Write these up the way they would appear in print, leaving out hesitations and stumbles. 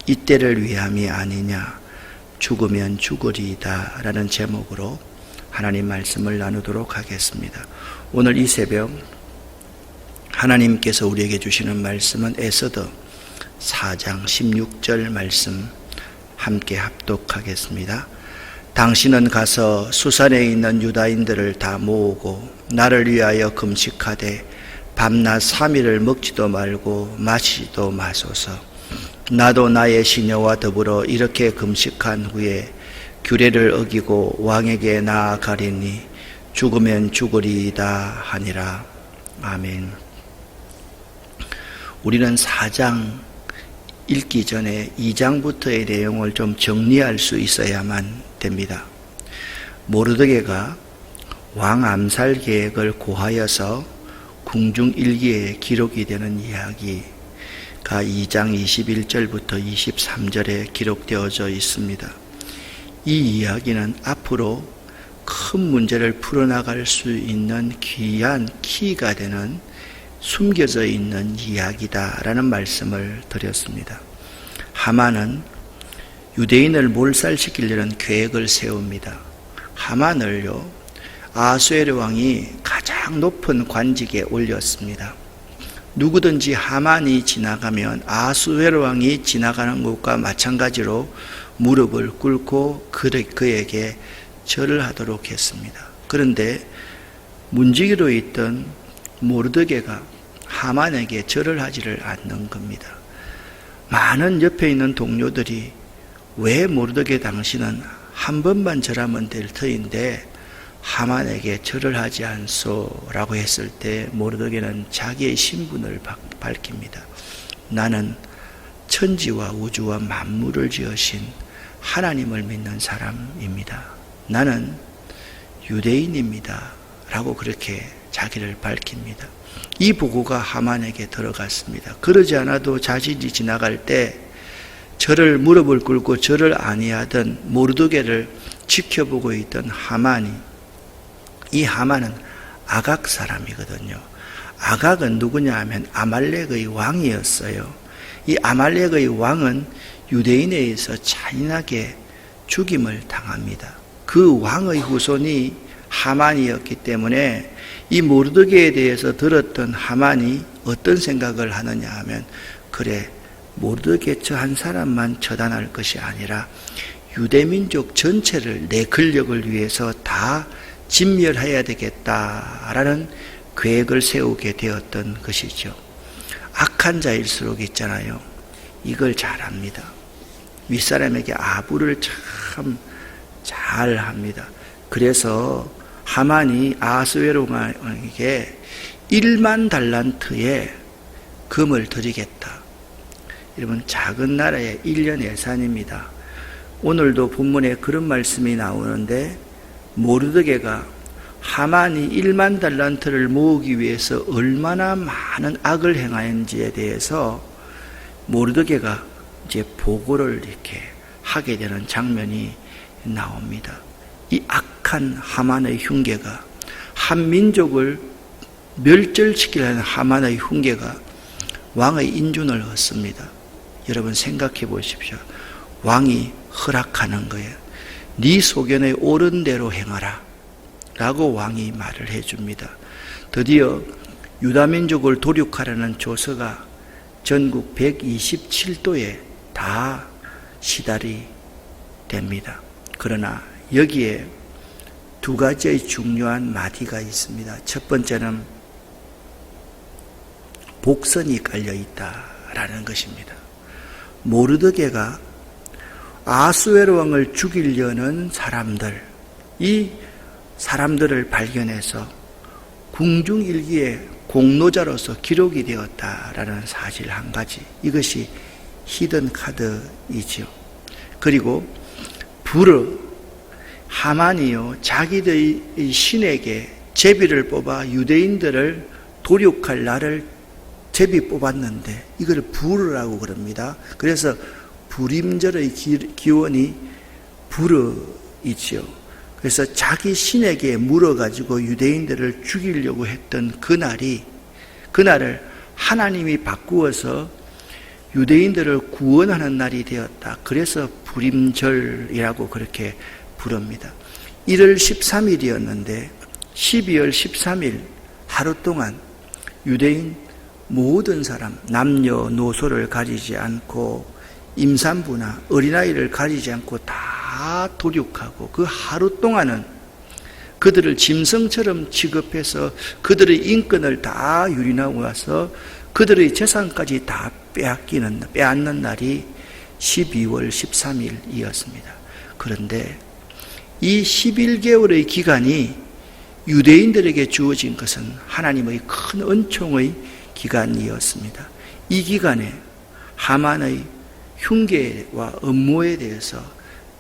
이때를 위함이 아니냐, 죽으면 죽으리이다 라는 제목으로 하나님 말씀을 나누도록 하겠습니다. 오늘 이 새벽 하나님께서 우리에게 주시는 말씀은 에스더 4장 16절 말씀 함께 합독하겠습니다. 당신은 가서 수산에 있는 유다인들을 다 모으고 나를 위하여 금식하되 밤낮 3일을 먹지도 말고 마시지도 마소서. 나도 나의 시녀와 더불어 이렇게 금식한 후에 규례를 어기고 왕에게 나아가리니 죽으면 죽으리이다 하니라. 아멘. 우리는 4장 읽기 전에 2장부터의 내용을 좀 정리할 수 있어야만 됩니다. 모르드게가 왕 암살 계획을 고하여서 궁중 일기에 기록이 되는 이야기가 2장 21절부터 23절에 기록되어져 있습니다. 이 이야기는 앞으로 큰 문제를 풀어나갈 수 있는 귀한 키가 되는 숨겨져 있는 이야기다라는 말씀을 드렸습니다. 하만은 유대인을 몰살시키려는 계획을 세웁니다. 하만을요, 아수에르 왕이 가장 높은 관직에 올렸습니다. 누구든지 하만이 지나가면 아수에르 왕이 지나가는 것과 마찬가지로 무릎을 꿇고 그에게 절을 하도록 했습니다. 그런데 문지기로 있던 모르드게가 하만에게 절을 하지를 않는 겁니다. 많은 옆에 있는 동료들이 왜 모르드게 당신은 한 번만 절하면 될 터인데 하만에게 절을 하지 않소 라고 했을 때 모르드게는 자기의 신분을 밝힙니다. 나는 천지와 우주와 만물을 지으신 하나님을 믿는 사람입니다. 나는 유대인입니다 라고 그렇게 자기를 밝힙니다. 이 보고가 하만에게 들어갔습니다. 그러지 않아도 자신이 지나갈 때 저를 무릎을 꿇고 절을 아니하던 모르드게를 지켜보고 있던 하만이, 이 하만은 아각 사람이거든요. 아각은 누구냐 하면 아말렉의 왕이었어요. 이 아말렉의 왕은 유대인에 의해서 잔인하게 죽임을 당합니다. 그 왕의 후손이 하만이었기 때문에 이 모르드게에 대해서 들었던 하만이 어떤 생각을 하느냐 하면, 그래, 모르드게 저 한 사람만 처단할 것이 아니라 유대민족 전체를 내 권력을 위해서 다 진멸해야 되겠다라는 계획을 세우게 되었던 것이죠. 악한 자일수록 있잖아요, 이걸 잘합니다. 윗사람에게 아부를 참 잘합니다. 그래서 하만이 아수에르 왕에게 1만 달란트의 금을 드리겠다. 여러분, 작은 나라의 1년 예산입니다. 오늘도 본문에 그런 말씀이 나오는데, 모르드게가 하만이 1만 달란트를 모으기 위해서 얼마나 많은 악을 행하는지에 대해서 모르드게가 이제 보고를 이렇게 하게 되는 장면이 나옵니다. 이 악한 하만의 흉계가, 한 민족을 멸절시키려는 하만의 흉계가 왕의 인준을 얻습니다. 여러분 생각해 보십시오. 왕이 허락하는 거예요. 네 소견에 옳은 대로 행하라 라고 왕이 말을 해줍니다. 드디어 유다민족을 도륙하라는 조서가 전국 127도에 다 시달이 됩니다. 그러나 여기에 두 가지의 중요한 마디가 있습니다. 첫 번째는 복선이 깔려있다라는 것입니다. 모르드게가 아수에르 왕을 죽이려는 사람들, 이 사람들을 발견해서 궁중일기에 공로자로서 기록이 되었다라는 사실 한 가지, 이것이 히든 카드이지요. 그리고 하만이요, 자기들의 신에게 제비를 뽑아 유대인들을 도륙할 날을 제비 뽑았는데 이걸 부르라고 그럽니다. 그래서 불임절의 기원이 부르이지요. 그래서 자기 신에게 물어가지고 유대인들을 죽이려고 했던 그날을 하나님이 바꾸어서 유대인들을 구원하는 날이 되었다. 그래서 불임절이라고 그렇게 부릅니다. 1월 13일이었는데 12월 13일 하루 동안 유대인 모든 사람, 남녀노소를 가리지 않고 임산부나 어린아이를 가리지 않고 다 도륙하고 그 하루 동안은 그들을 짐승처럼 취급해서 그들의 인권을 다 유린하고 와서 그들의 재산까지 다 빼앗는 날이 12월 13일이었습니다. 그런데 이 11개월의 기간이 유대인들에게 주어진 것은 하나님의 큰 은총의 기간이었습니다. 이 기간에 하만의 흉계와 음모에 대해서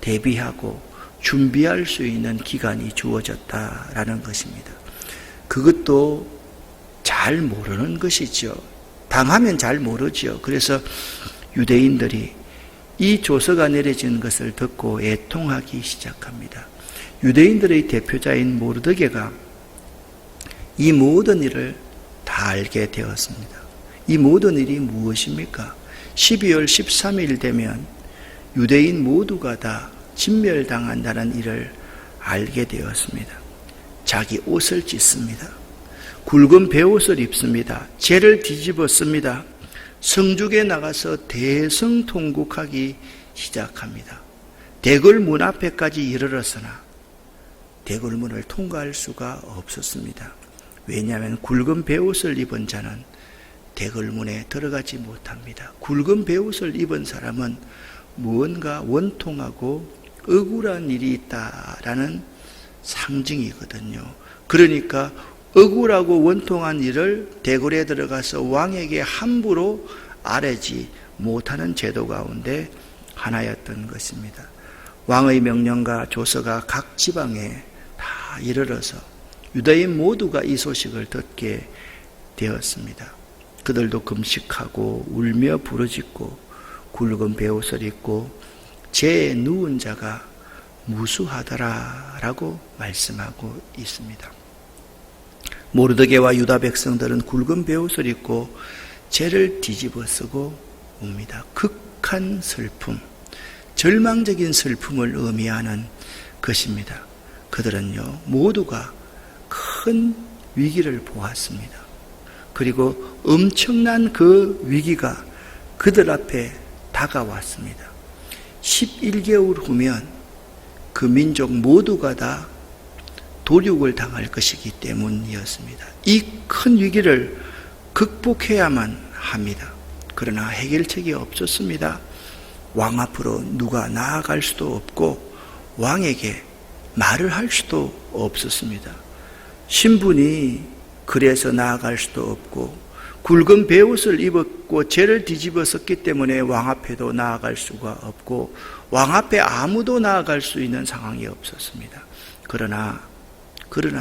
대비하고 준비할 수 있는 기간이 주어졌다라는 것입니다. 그것도 잘 모르는 것이죠. 당하면 잘 모르죠. 그래서 유대인들이 이 조서가 내려진 것을 듣고 애통하기 시작합니다. 유대인들의 대표자인 모르드게가 이 모든 일을 다 알게 되었습니다. 이 모든 일이 무엇입니까? 12월 13일 되면 유대인 모두가 다 진멸당한다는 일을 알게 되었습니다. 자기 옷을 찢습니다. 굵은 베옷을 입습니다. 재를 뒤집었습니다. 성중에 나가서 대성통곡하기 시작합니다. 대궐문 앞에까지 이르렀으나 대궐문을 통과할 수가 없었습니다. 왜냐하면 굵은 베옷을 입은 자는 대궐문에 들어가지 못합니다. 굵은 베옷을 입은 사람은 무언가 원통하고 억울한 일이 있다라는 상징이거든요. 그러니까 억울하고 원통한 일을 대궐에 들어가서 왕에게 함부로 아뢰지 못하는 제도 가운데 하나였던 것입니다. 왕의 명령과 조서가 각 지방에 다 이르러서 유대인 모두가 이 소식을 듣게 되었습니다. 그들도 금식하고 울며 부르짖고 굵은 베옷을 입고 제 누운 자가 무수하더라라고 말씀하고 있습니다. 모르드게와 유다 백성들은 굵은 베옷을 입고 재를 뒤집어 쓰고 옵니다. 극한 슬픔, 절망적인 슬픔을 의미하는 것입니다. 그들은요, 모두가 큰 위기를 보았습니다. 그리고 엄청난 그 위기가 그들 앞에 다가왔습니다. 11개월 후면 그 민족 모두가 다 도륙을 당할 것이기 때문이었습니다. 이 큰 위기를 극복해야만 합니다. 그러나 해결책이 없었습니다. 왕 앞으로 누가 나아갈 수도 없고 왕에게 말을 할 수도 없었습니다. 신분이 그래서 나아갈 수도 없고 굵은 베옷을 입었고 재를 뒤집어 썼기 때문에 왕 앞에도 나아갈 수가 없고 왕 앞에 아무도 나아갈 수 있는 상황이 없었습니다. 그러나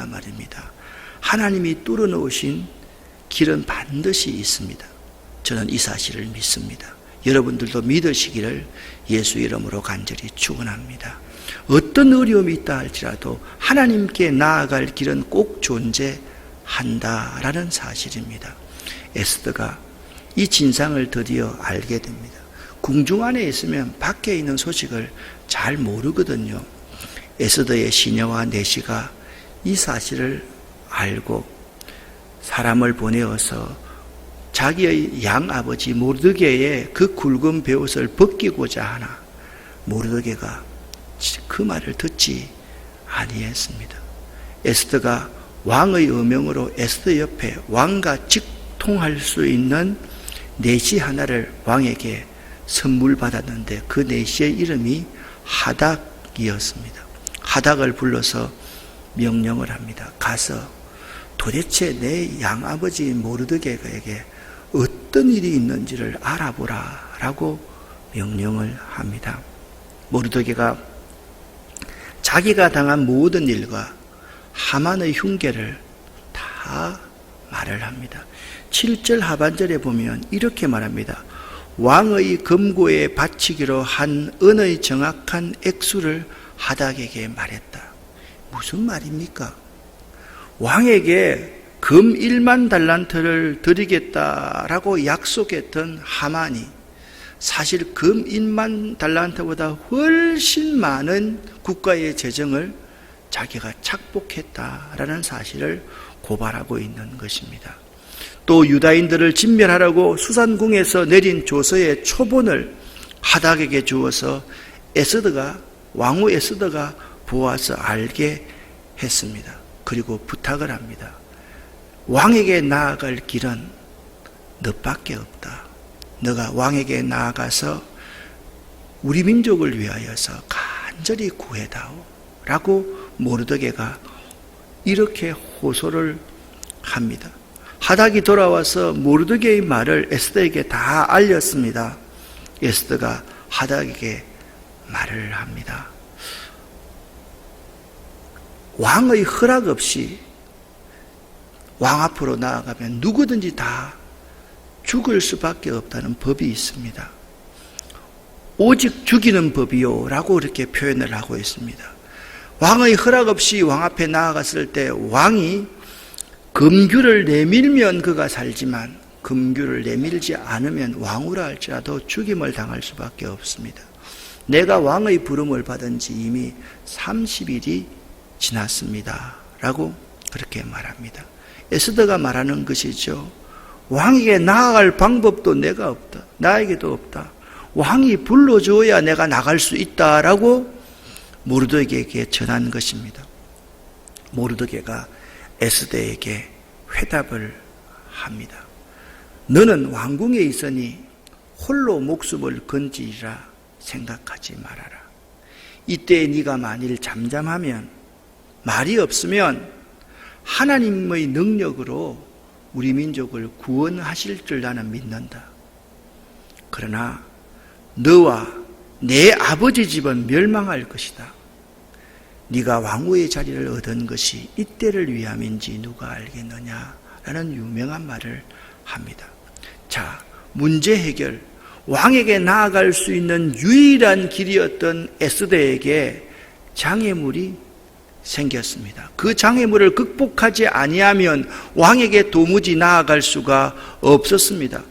말입니다. 하나님이 뚫어놓으신 길은 반드시 있습니다. 저는 이 사실을 믿습니다. 여러분들도 믿으시기를 예수 이름으로 간절히 축원합니다. 어떤 어려움이 있다 할지라도 하나님께 나아갈 길은 꼭 존재한다라는 사실입니다. 에스더가 이 진상을 드디어 알게 됩니다. 궁중 안에 있으면 밖에 있는 소식을 잘 모르거든요. 에스더의 시녀와 내시가 이 사실을 알고 사람을 보내어서 자기의 양아버지 모르드게의 그 굵은 베옷을 벗기고자 하나 모르드게가 그 말을 듣지 아니했습니다. 에스더가 왕의 의명으로 에스더 옆에 왕과 직통할 수 있는 내시 하나를 왕에게 선물 받았는데 그 내시의 이름이 하닥이었습니다. 하닥을 불러서 명령을 합니다. 가서 도대체 내 양아버지 모르드게에게 어떤 일이 있는지를 알아보라 라고 명령을 합니다. 모르드게가 자기가 당한 모든 일과 하만의 흉계를 다 말을 합니다. 7절 하반절에 보면 이렇게 말합니다. 왕의 금고에 바치기로 한 은의 정확한 액수를 하닥에게 말했다. 무슨 말입니까? 왕에게 금 1만 달란트를 드리겠다라고 약속했던 하만이 사실 금 1만 달란트보다 훨씬 많은 국가의 재정을 자기가 착복했다라는 사실을 고발하고 있는 것입니다. 또 유다인들을 진멸하라고 수산궁에서 내린 조서의 초본을 하닥에게 주어서 왕후 에스더가 보아서 알게 했습니다. 그리고 부탁을 합니다. 왕에게 나아갈 길은 너밖에 없다. 너가 왕에게 나아가서 우리 민족을 위하여서 간절히 구해다오 라고 모르드게가 이렇게 호소를 합니다. 하닥이 돌아와서 모르드게의 말을 에스더에게 다 알렸습니다. 에스더가 하닥에게 말을 합니다. 왕의 허락 없이 왕 앞으로 나아가면 누구든지 다 죽을 수밖에 없다는 법이 있습니다. 오직 죽이는 법이요 라고 이렇게 표현을 하고 있습니다. 왕의 허락 없이 왕 앞에 나아갔을 때 왕이 금규를 내밀면 그가 살지만 금규를 내밀지 않으면 왕후라 할지라도 죽임을 당할 수밖에 없습니다. 내가 왕의 부름을 받은 지 이미 30일이 지났습니다 라고 그렇게 말합니다. 에스더가 말하는 것이죠. 왕에게 나아갈 방법도 내가 없다. 나에게도 없다. 왕이 불러줘야 내가 나갈 수 있다라고 모르드게에게 전한 것입니다. 모르드게가 에스더에게 회답을 합니다. 너는 왕궁에 있으니 홀로 목숨을 건지리라 생각하지 말아라. 이때 네가 만일 잠잠하면, 말이 없으면 하나님의 능력으로 우리 민족을 구원하실 줄 나는 믿는다. 그러나 너와 내 아버지 집은 멸망할 것이다. 네가 왕후의 자리를 얻은 것이 이때를 위함인지 누가 알겠느냐 라는 유명한 말을 합니다. 자, 문제 해결. 왕에게 나아갈 수 있는 유일한 길이었던 에스더에게 장애물이 생겼습니다. 그 장애물을 극복하지 아니하면 왕에게 도무지 나아갈 수가 없었습니다.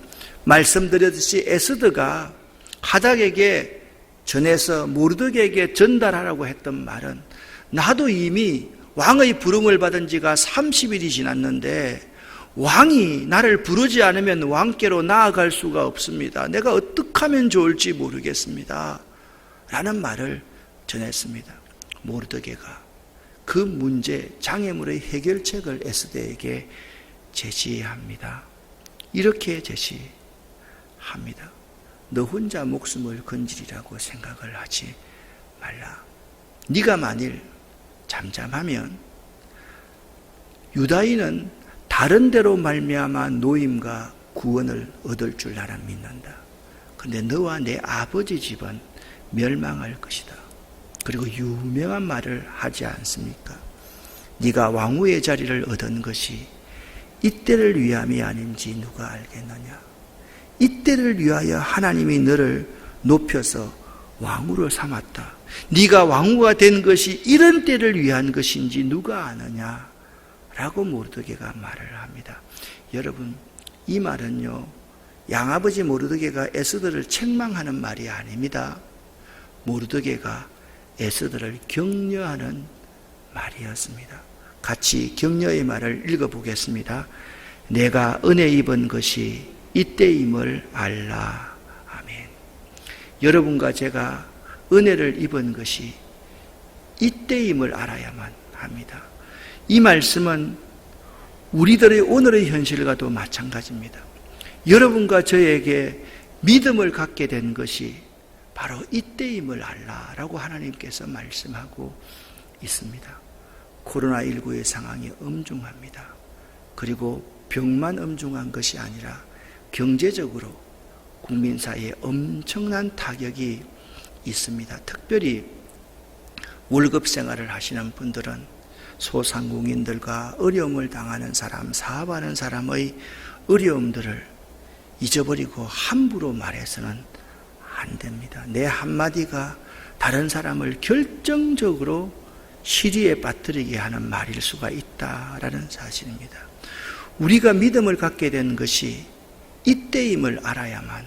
말씀드렸듯이 에스더가 하닥에게 전해서 모르드게에게 전달하라고 했던 말은, 나도 이미 왕의 부름을 받은 지가 30일이 지났는데 왕이 나를 부르지 않으면 왕께로 나아갈 수가 없습니다. 내가 어떻게 하면 좋을지 모르겠습니다 라는 말을 전했습니다. 모르드게가 그 문제, 장애물의 해결책을 에스더에게 제시합니다. 이렇게 제시합니다. 너 혼자 목숨을 건지리라고 생각을 하지 말라. 네가 만일 잠잠하면 유다인은 다른 데로 말미암아 노임과 구원을 얻을 줄 나는 믿는다. 그런데 너와 내 아버지 집은 멸망할 것이다. 그리고 유명한 말을 하지 않습니까? 네가 왕후의 자리를 얻은 것이 이때를 위함이 아닌지 누가 알겠느냐. 이때를 위하여 하나님이 너를 높여서 왕후로 삼았다. 네가 왕후가 된 것이 이런 때를 위한 것인지 누가 아느냐 라고 모르드게가 말을 합니다. 여러분, 이 말은요, 양아버지 모르드게가 에스더를 책망하는 말이 아닙니다. 모르드게가 에스더를 격려하는 말이었습니다. 같이 격려의 말을 읽어보겠습니다. 내가 은혜 입은 것이 이때임을 알라. 아멘. 여러분과 제가 은혜를 입은 것이 이때임을 알아야만 합니다. 이 말씀은 우리들의 오늘의 현실과도 마찬가지입니다. 여러분과 저에게 믿음을 갖게 된 것이 바로 이때임을 알라라고 하나님께서 말씀하고 있습니다. 코로나19의 상황이 엄중합니다. 그리고 병만 엄중한 것이 아니라 경제적으로 국민 사이에 엄청난 타격이 있습니다. 특별히 월급 생활을 하시는 분들은 소상공인들과 어려움을 당하는 사람, 사업하는 사람의 어려움들을 잊어버리고 함부로 말해서는 안 됩니다. 내 한마디가 다른 사람을 결정적으로 시리에 빠뜨리게 하는 말일 수가 있다라는 사실입니다. 우리가 믿음을 갖게 된 것이 이때임을 알아야만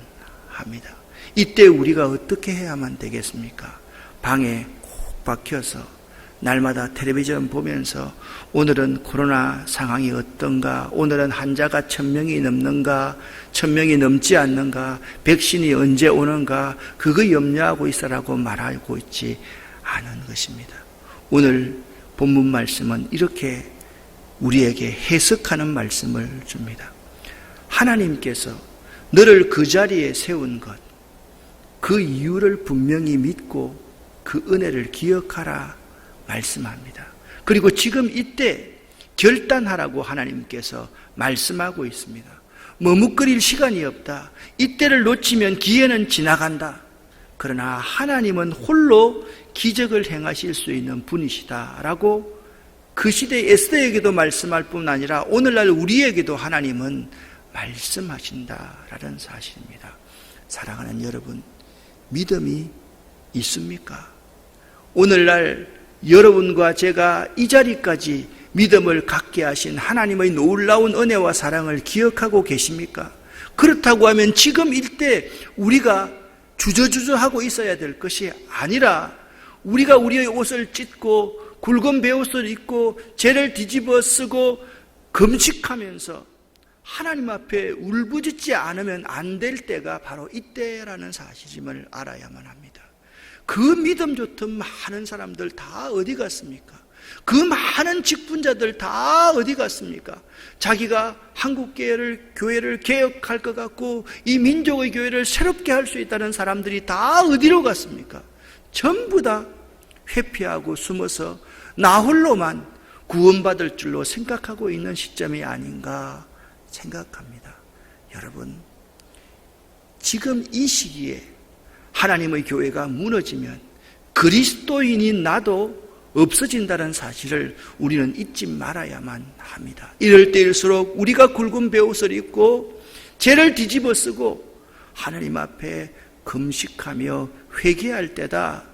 합니다. 이때 우리가 어떻게 해야만 되겠습니까? 방에 콕 박혀서 날마다 텔레비전 보면서 오늘은 코로나 상황이 어떤가, 오늘은 환자가 1000명이 넘는가, 1000명이 넘지 않는가, 백신이 언제 오는가, 그거 염려하고 있으라고 말하고 있지 않은 것입니다. 오늘 본문 말씀은 이렇게 우리에게 해석하는 말씀을 줍니다. 하나님께서 너를 그 자리에 세운 것, 그 이유를 분명히 믿고 그 은혜를 기억하라 말씀합니다. 그리고 지금 이때 결단하라고 하나님께서 말씀하고 있습니다. 머뭇거릴 시간이 없다. 이때를 놓치면 기회는 지나간다. 그러나 하나님은 홀로 기적을 행하실 수 있는 분이시다라고 그 시대의 에스더에게도 말씀할 뿐 아니라 오늘날 우리에게도 하나님은 말씀하신다라는 사실입니다. 사랑하는 여러분, 믿음이 있습니까? 오늘날 여러분과 제가 이 자리까지 믿음을 갖게 하신 하나님의 놀라운 은혜와 사랑을 기억하고 계십니까? 그렇다고 하면 지금 이때 우리가 주저주저하고 있어야 될 것이 아니라 우리가 우리의 옷을 찢고 굵은 베옷을 입고 죄를 뒤집어 쓰고 금식하면서 하나님 앞에 울부짖지 않으면 안 될 때가 바로 이때라는 사실임을 알아야만 합니다. 그 믿음 좋던 많은 사람들 다 어디 갔습니까? 그 많은 직분자들 다 어디 갔습니까? 자기가 한국 교회를 개혁할 것 같고 이 민족의 교회를 새롭게 할 수 있다는 사람들이 다 어디로 갔습니까? 전부 다 회피하고 숨어서 나 홀로만 구원받을 줄로 생각하고 있는 시점이 아닌가 생각합니다. 여러분, 지금 이 시기에 하나님의 교회가 무너지면 그리스도인인 나도 없어진다는 사실을 우리는 잊지 말아야만 합니다. 이럴 때일수록 우리가 굵은 베옷을 입고 죄를 뒤집어 쓰고 하나님 앞에 금식하며 회개할 때다,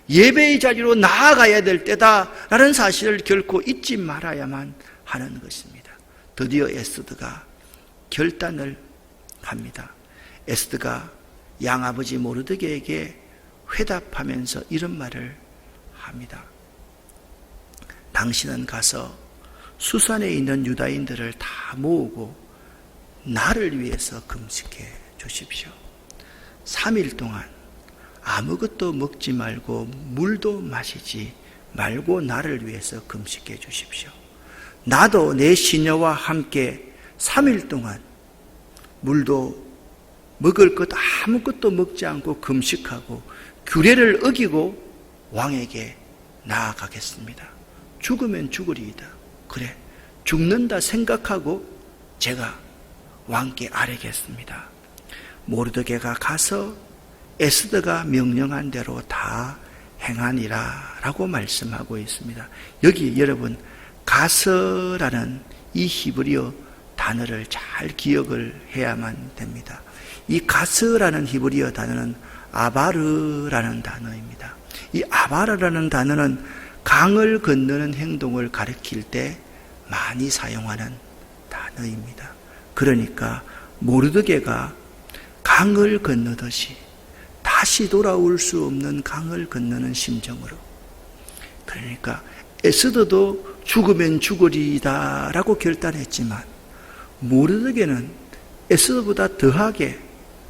예배의 자리로 나아가야 될 때다라는 사실을 결코 잊지 말아야만 하는 것입니다. 드디어 에스더가 결단을 합니다. 에스더가 양아버지 모르드게에게 회답하면서 이런 말을 합니다. 당신은 가서 수산에 있는 유다인들을 다 모으고 나를 위해서 금식해 주십시오. 3일 동안 아무것도 먹지 말고 물도 마시지 말고 나를 위해서 금식해 주십시오. 나도 내 시녀와 함께 3일 동안 물도 먹을 것 아무것도 먹지 않고 금식하고 규례를 어기고 왕에게 나아가겠습니다. 죽으면 죽으리이다. 그래, 죽는다 생각하고 제가 왕께 아뢰겠습니다. 모르드게가 가서 에스더가 명령한 대로 다 행하니라 라고 말씀하고 있습니다. 여기 여러분, 가서라는 이 히브리어 단어를 잘 기억을 해야만 됩니다. 이 가서라는 히브리어 단어는 아바르라는 단어입니다. 이 아바르라는 단어는 강을 건너는 행동을 가리킬 때 많이 사용하는 단어입니다. 그러니까 모르드게가 강을 건너듯이 다시 돌아올 수 없는 강을 건너는 심정으로, 그러니까 에스더도 죽으면 죽으리이다 라고 결단했지만 모르드게는 에스더보다 더하게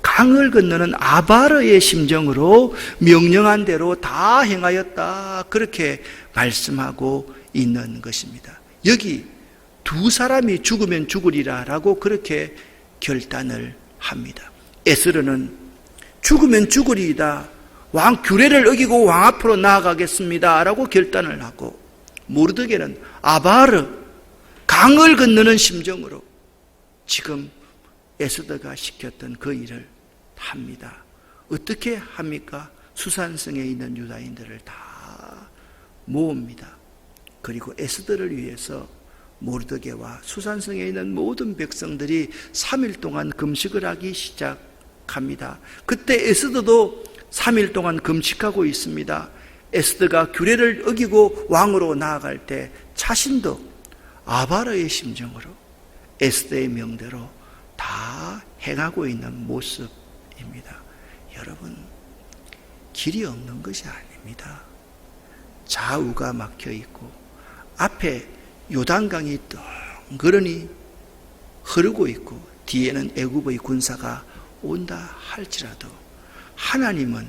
강을 건너는 아바르의 심정으로 명령한 대로 다 행하였다, 그렇게 말씀하고 있는 것입니다. 여기 두 사람이 죽으면 죽으리라 라고 그렇게 결단을 합니다. 에스더는 죽으면 죽으리이다, 왕 규례를 어기고 왕 앞으로 나아가겠습니다 라고 결단을 하고, 모르드게는 아바르, 강을 건너는 심정으로 지금 에스더가 시켰던 그 일을 합니다. 어떻게 합니까? 수산성에 있는 유다인들을 다 모읍니다. 그리고 에스더를 위해서 모르드게와 수산성에 있는 모든 백성들이 3일 동안 금식을 하기 시작합니다. 그때 에스더도 3일 동안 금식하고 있습니다. 에스더가 규례를 어기고 왕으로 나아갈 때 자신도 아바르의 심정으로 에스더의 명대로 다 행하고 있는 모습입니다. 여러분, 길이 없는 것이 아닙니다. 좌우가 막혀 있고 앞에 요단강이 덩그러니 흐르고 있고 뒤에는 애굽의 군사가 온다 할지라도 하나님은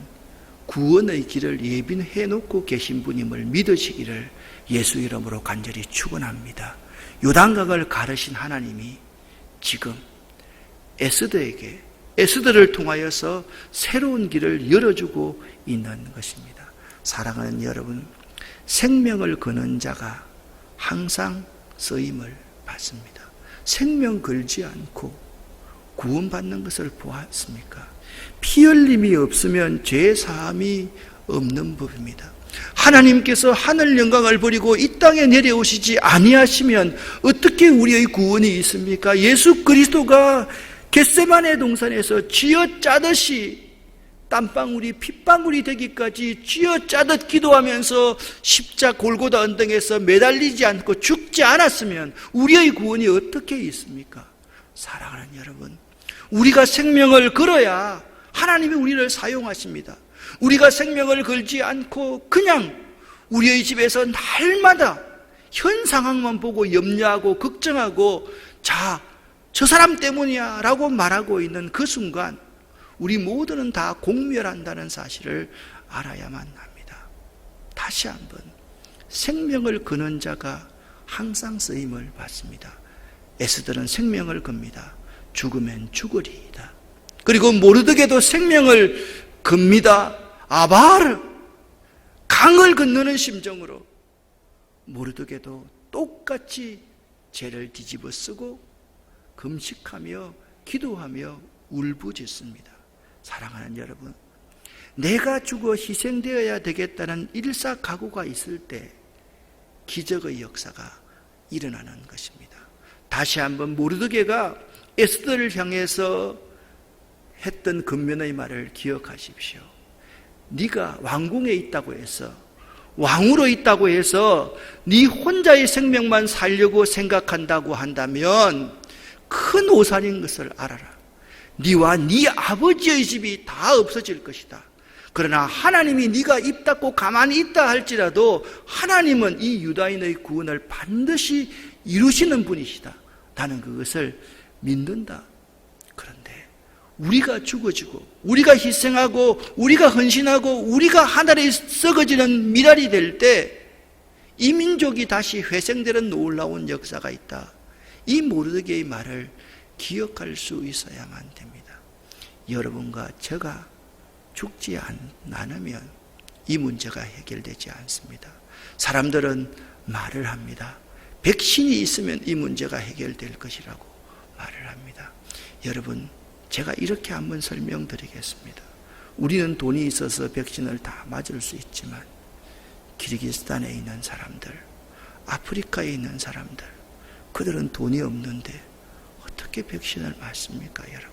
구원의 길을 예비해 놓고 계신 분임을 믿으시기를 예수 이름으로 간절히 축원합니다. 요단강을 가르신 하나님이 지금 에스더를 통하여서 새로운 길을 열어주고 있는 것입니다. 사랑하는 여러분, 생명을 거는 자가 항상 쓰임을 받습니다. 생명 걸지 않고 구원받는 것을 보았습니까? 피 흘림이 없으면 죄 사함이 없는 법입니다. 하나님께서 하늘 영광을 버리고 이 땅에 내려오시지 아니하시면 어떻게 우리의 구원이 있습니까? 예수 그리스도가 겟세마네 동산에서 쥐어짜듯이 땀방울이 핏방울이 되기까지 쥐어짜듯 기도하면서 십자 골고다 언덕에서 매달리지 않고 죽지 않았으면 우리의 구원이 어떻게 있습니까? 사랑하는 여러분, 우리가 생명을 걸어야 하나님이 우리를 사용하십니다. 우리가 생명을 걸지 않고 그냥 우리의 집에서 날마다 현 상황만 보고 염려하고 걱정하고 저 사람 때문이야 라고 말하고 있는 그 순간 우리 모두는 다 공멸한다는 사실을 알아야만 합니다. 다시 한번, 생명을 거는 자가 항상 쓰임을 받습니다. 에스더는 생명을 겁니다. 죽으면 죽으리이다. 그리고 모르드게도 생명을 겁니다. 아바르, 강을 건너는 심정으로 모르드게도 똑같이 죄를 뒤집어 쓰고 금식하며 기도하며 울부짖습니다. 사랑하는 여러분, 내가 죽어 희생되어야 되겠다는 일사각오가 있을 때 기적의 역사가 일어나는 것입니다. 다시 한번 모르드게가 에스더를 향해서 했던 근면의 말을 기억하십시오. 네가 왕궁에 있다고 해서, 왕으로 있다고 해서 네 혼자의 생명만 살려고 생각한다고 한다면 큰 오산인 것을 알아라. 네와 네 아버지의 집이 다 없어질 것이다. 그러나 하나님이 네가 입 닫고 가만히 있다 할지라도 하나님은 이 유다인의 구원을 반드시 이루시는 분이시다. 나는 그것을 믿는다. 그런데 우리가 죽어지고 우리가 희생하고 우리가 헌신하고 우리가 하늘에 썩어지는 미랄이 될 때 이 민족이 다시 회생되는 놀라운 역사가 있다. 이 모르드게의 말을 기억할 수 있어야만 됩니다. 여러분과 제가 죽지 않으면 이 문제가 해결되지 않습니다. 사람들은 말을 합니다. 백신이 있으면 이 문제가 해결될 것이라고 말을 합니다. 여러분, 제가 이렇게 한번 설명드리겠습니다. 우리는 돈이 있어서 백신을 다 맞을 수 있지만 키르기스탄에 있는 사람들, 아프리카에 있는 사람들, 그들은 돈이 없는데 어떻게 백신을 맞습니까, 여러분?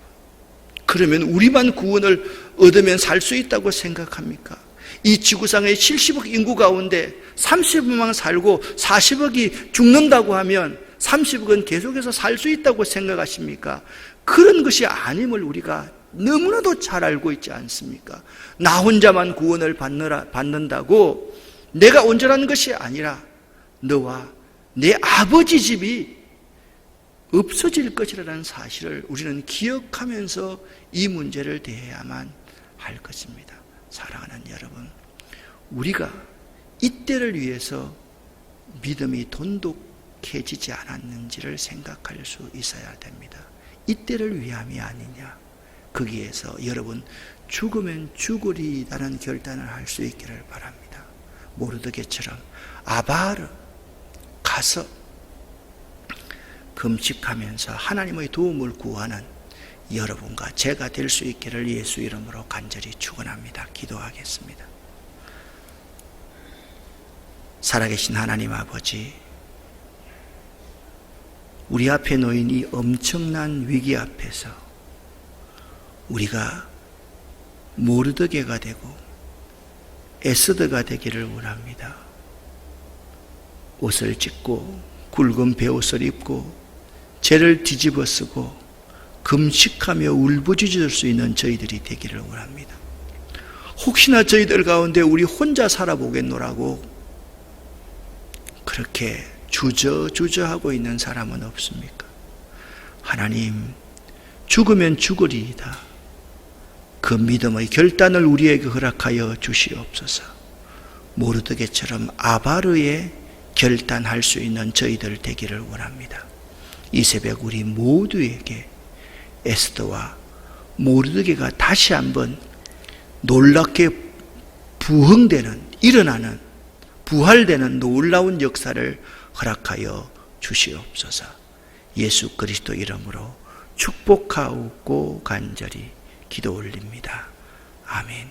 그러면 우리만 구원을 얻으면 살 수 있다고 생각합니까? 이 지구상의 70억 인구 가운데 30억만 살고 40억이 죽는다고 하면 30억은 계속해서 살 수 있다고 생각하십니까? 그런 것이 아님을 우리가 너무나도 잘 알고 있지 않습니까? 나 혼자만 구원을 받는다고 내가 온전한 것이 아니라 너와 내 아버지 집이 없어질 것이라는 사실을 우리는 기억하면서 이 문제를 대해야만 할 것입니다. 사랑하는 여러분, 우리가 이때를 위해서 믿음이 돈독해지지 않았는지를 생각할 수 있어야 됩니다. 이때를 위함이 아니냐, 거기에서 여러분 죽으면 죽으리라는 결단을 할 수 있기를 바랍니다. 모르드게처럼 아바르 가서 금식하면서 하나님의 도움을 구하는 여러분과 제가 될 수 있기를 예수 이름으로 간절히 축원합니다. 기도하겠습니다. 살아계신 하나님 아버지, 우리 앞에 놓인 이 엄청난 위기 앞에서 우리가 모르드게가 되고 에스더가 되기를 원합니다. 옷을 찢고 굵은 베옷을 입고 죄를 뒤집어 쓰고 금식하며 울부짖을 수 있는 저희들이 되기를 원합니다. 혹시나 저희들 가운데 우리 혼자 살아보겠노라고 그렇게 주저하고 있는 사람은 없습니까? 하나님, 죽으면 죽으리이다. 그 믿음의 결단을 우리에게 허락하여 주시옵소서. 모르드게처럼 아바르에 결단할 수 있는 저희들 되기를 원합니다. 이 새벽 우리 모두에게 에스더와 모르드게가 다시 한번 놀랍게 일어나는 부활되는 놀라운 역사를 허락하여 주시옵소서. 예수 그리스도 이름으로 축복하옵고 간절히 기도 올립니다. 아멘.